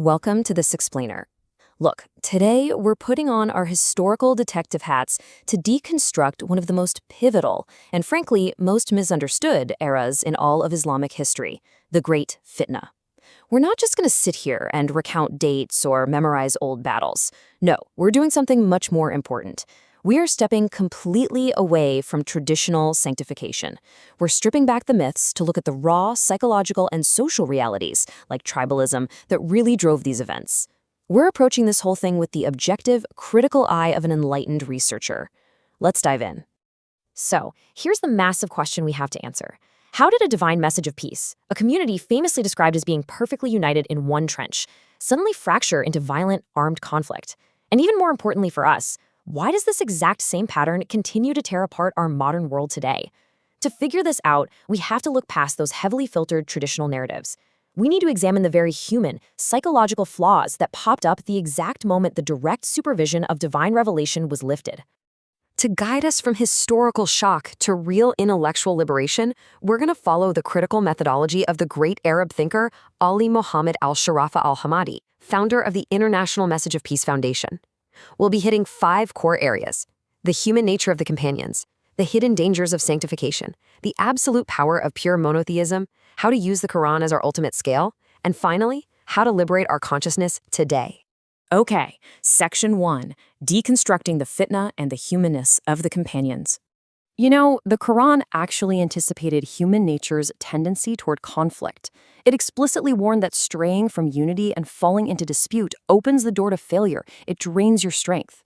Welcome to This Explainer. Look, today we're putting on our historical detective hats to deconstruct one of the most pivotal and, frankly, most misunderstood eras in all of Islamic history, the Great Fitna. We're not just going to sit here and recount dates or memorize old battles. No, we're doing something much more important. We are stepping completely away from traditional sanctification. We're stripping back the myths to look at the raw psychological and social realities, like tribalism, that really drove these events. We're approaching this whole thing with the objective, critical eye of an enlightened researcher. Let's dive in. So, here's the massive question we have to answer. How did a divine message of peace, a community famously described as being perfectly united in one trench, suddenly fracture into violent, armed conflict? And even more importantly for us, why does this exact same pattern continue to tear apart our modern world today? To figure this out, we have to look past those heavily filtered traditional narratives. We need to examine the very human, psychological flaws that popped up at the exact moment the direct supervision of divine revelation was lifted. To guide us from historical shock to real intellectual liberation, we're going to follow the critical methodology of the great Arab thinker Ali Mohammed Al-Shurafa Al-Hammadi, founder of the International Message of Peace Foundation. We'll be hitting 5 core areas: the human nature of the companions, the hidden dangers of sanctification, the absolute power of pure monotheism, how to use the Quran as our ultimate scale, and finally, how to liberate our consciousness today. Okay, Section 1, Deconstructing the Fitna and the Humanness of the Companions. You know, the Quran actually anticipated human nature's tendency toward conflict. It explicitly warned that straying from unity and falling into dispute opens the door to failure. It drains your strength.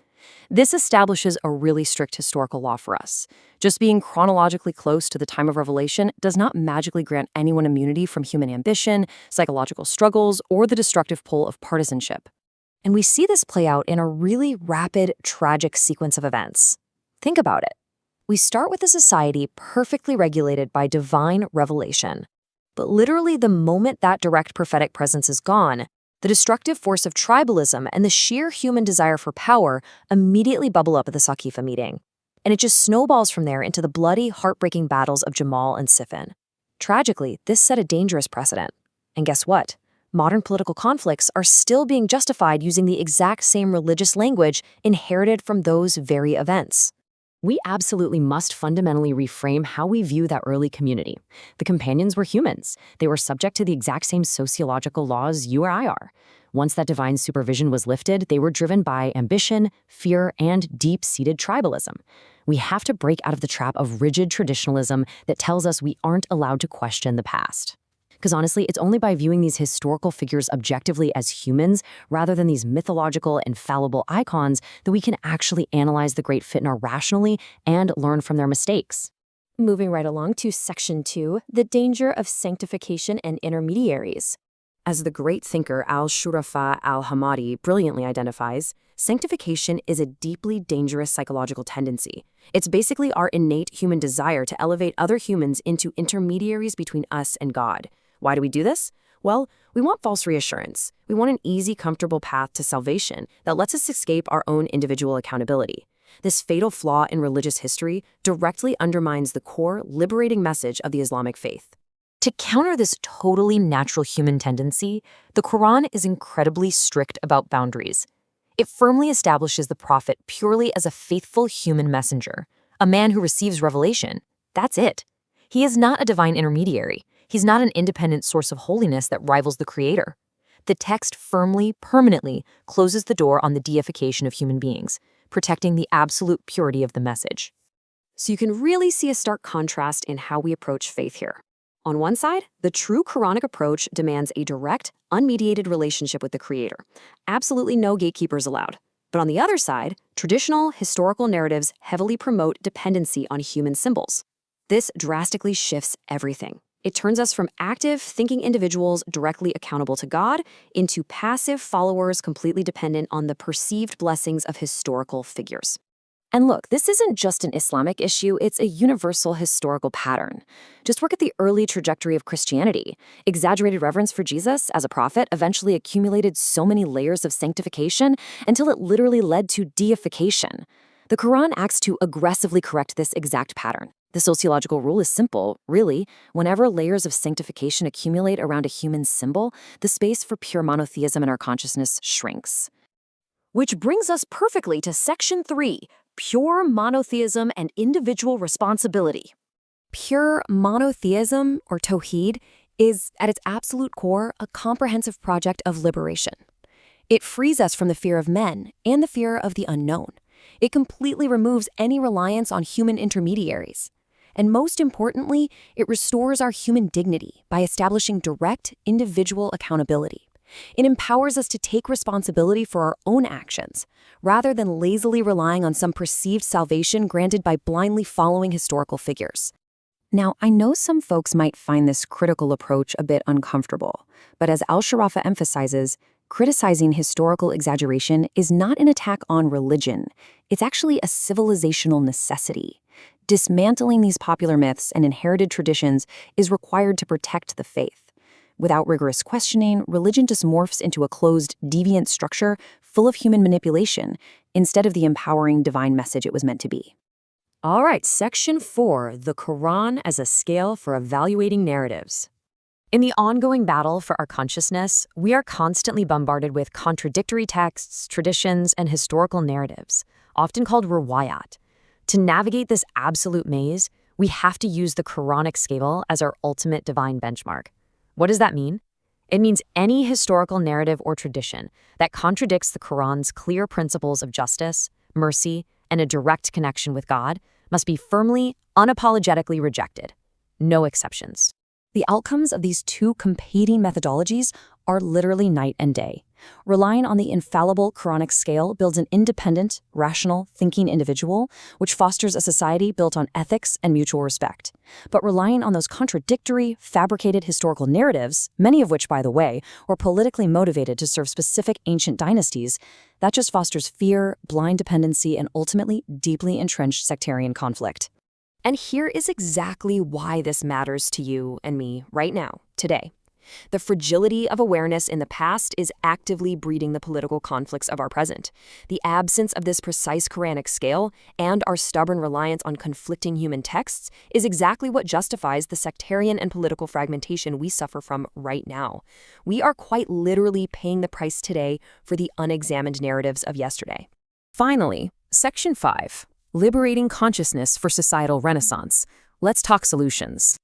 This establishes a really strict historical law for us. Just being chronologically close to the time of revelation does not magically grant anyone immunity from human ambition, psychological struggles, or the destructive pull of partisanship. And we see this play out in a really rapid, tragic sequence of events. Think about it. We start with a society perfectly regulated by divine revelation. But literally the moment that direct prophetic presence is gone, the destructive force of tribalism and the sheer human desire for power immediately bubble up at the Saqifa meeting. And it just snowballs from there into the bloody, heartbreaking battles of Jamal and Siffin. Tragically, this set a dangerous precedent. And guess what? Modern political conflicts are still being justified using the exact same religious language inherited from those very events. We absolutely must fundamentally reframe how we view that early community. The companions were humans. They were subject to the exact same sociological laws you or I are. Once that divine supervision was lifted, they were driven by ambition, fear, and deep-seated tribalism. We have to break out of the trap of rigid traditionalism that tells us we aren't allowed to question the past. Because honestly, it's only by viewing these historical figures objectively as humans, rather than these mythological and fallible icons, that we can actually analyze the Great Fitna rationally and learn from their mistakes. Moving right along to Section 2, the danger of sanctification and intermediaries. As the great thinker Al-Shurafa Al-Hammadi brilliantly identifies, sanctification is a deeply dangerous psychological tendency. It's basically our innate human desire to elevate other humans into intermediaries between us and God. Why do we do this? Well, we want false reassurance. We want an easy, comfortable path to salvation that lets us escape our own individual accountability. This fatal flaw in religious history directly undermines the core, liberating message of the Islamic faith. To counter this totally natural human tendency, the Quran is incredibly strict about boundaries. It firmly establishes the prophet purely as a faithful human messenger, a man who receives revelation. That's it. He is not a divine intermediary. He's not an independent source of holiness that rivals the Creator. The text firmly, permanently closes the door on the deification of human beings, protecting the absolute purity of the message. So you can really see a stark contrast in how we approach faith here. On one side, the true Quranic approach demands a direct, unmediated relationship with the Creator. Absolutely no gatekeepers allowed. But on the other side, traditional, historical narratives heavily promote dependency on human symbols. This drastically shifts everything. It turns us from active, thinking individuals directly accountable to God into passive followers completely dependent on the perceived blessings of historical figures. And look, this isn't just an Islamic issue, it's a universal historical pattern. Just look at the early trajectory of Christianity. Exaggerated reverence for Jesus as a prophet eventually accumulated so many layers of sanctification until it literally led to deification. The Quran acts to aggressively correct this exact pattern. The sociological rule is simple, really. Whenever layers of sanctification accumulate around a human symbol, the space for pure monotheism in our consciousness shrinks. Which brings us perfectly to Section 3, Pure Monotheism and Individual Responsibility. Pure monotheism, or Tawheed, is, at its absolute core, a comprehensive project of liberation. It frees us from the fear of men and the fear of the unknown. It completely removes any reliance on human intermediaries. And most importantly, it restores our human dignity by establishing direct, individual accountability. It empowers us to take responsibility for our own actions, rather than lazily relying on some perceived salvation granted by blindly following historical figures. Now, I know some folks might find this critical approach a bit uncomfortable, but as Al-Shurafa emphasizes, criticizing historical exaggeration is not an attack on religion. It's actually a civilizational necessity. Dismantling these popular myths and inherited traditions is required to protect the faith. Without rigorous questioning, religion just morphs into a closed, deviant structure full of human manipulation, instead of the empowering divine message it was meant to be. All right, Section 4, the Quran as a scale for evaluating narratives. In the ongoing battle for our consciousness, we are constantly bombarded with contradictory texts, traditions, and historical narratives, often called riwayat. To navigate this absolute maze, we have to use the Quranic scale as our ultimate divine benchmark. What does that mean? It means any historical narrative or tradition that contradicts the Quran's clear principles of justice, mercy, and a direct connection with God must be firmly, unapologetically rejected. No exceptions. The outcomes of these two competing methodologies are literally night and day. Relying on the infallible Quranic scale builds an independent, rational, thinking individual, which fosters a society built on ethics and mutual respect. But relying on those contradictory, fabricated historical narratives, many of which, by the way, were politically motivated to serve specific ancient dynasties, that just fosters fear, blind dependency, and ultimately deeply entrenched sectarian conflict. And here is exactly why this matters to you and me right now, today. The fragility of awareness in the past is actively breeding the political conflicts of our present. The absence of this precise Quranic scale and our stubborn reliance on conflicting human texts is exactly what justifies the sectarian and political fragmentation we suffer from right now. We are quite literally paying the price today for the unexamined narratives of yesterday. Finally, Section 5, Liberating Consciousness for Societal Renaissance. Let's talk solutions.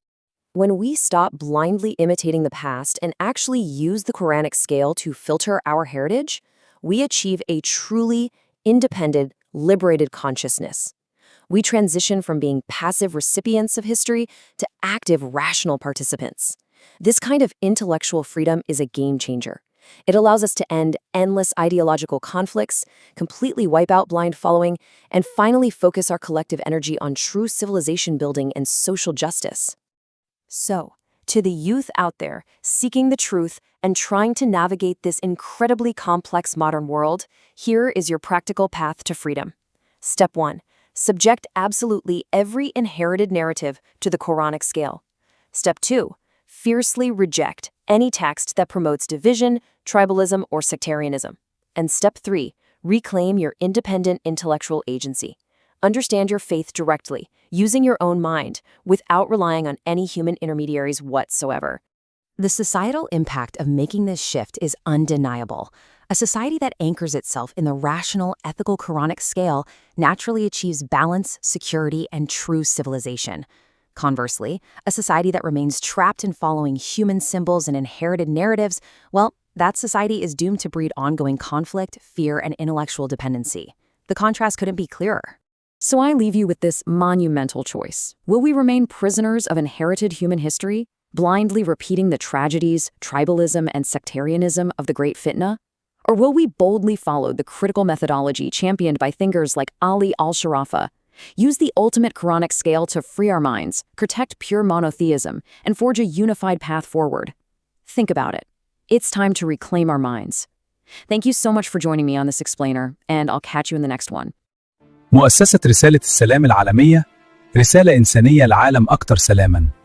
When we stop blindly imitating the past and actually use the Quranic scale to filter our heritage, we achieve a truly independent, liberated consciousness. We transition from being passive recipients of history to active, rational participants. This kind of intellectual freedom is a game changer. It allows us to end endless ideological conflicts, completely wipe out blind following, and finally focus our collective energy on true civilization building and social justice. So, to the youth out there seeking the truth and trying to navigate this incredibly complex modern world, here is your practical path to freedom. Step 1. Subject absolutely every inherited narrative to the Quranic scale. Step 2. Fiercely reject any text that promotes division, tribalism, or sectarianism. And Step 3. Reclaim your independent intellectual agency. Understand your faith directly, using your own mind, without relying on any human intermediaries whatsoever. The societal impact of making this shift is undeniable. A society that anchors itself in the rational, ethical Quranic scale naturally achieves balance, security, and true civilization. Conversely, a society that remains trapped in following human symbols and inherited narratives, well, that society is doomed to breed ongoing conflict, fear, and intellectual dependency. The contrast couldn't be clearer. So I leave you with this monumental choice. Will we remain prisoners of inherited human history, blindly repeating the tragedies, tribalism, and sectarianism of the Great Fitna? Or will we boldly follow the critical methodology championed by thinkers like Ali Al-Shurafa, use the ultimate Quranic scale to free our minds, protect pure monotheism, and forge a unified path forward? Think about it. It's time to reclaim our minds. Thank you so much for joining me on this explainer, and I'll catch you in the next one. مؤسسة رسالة السلام العالمية، رسالة إنسانية لعالم أكثر سلاماً.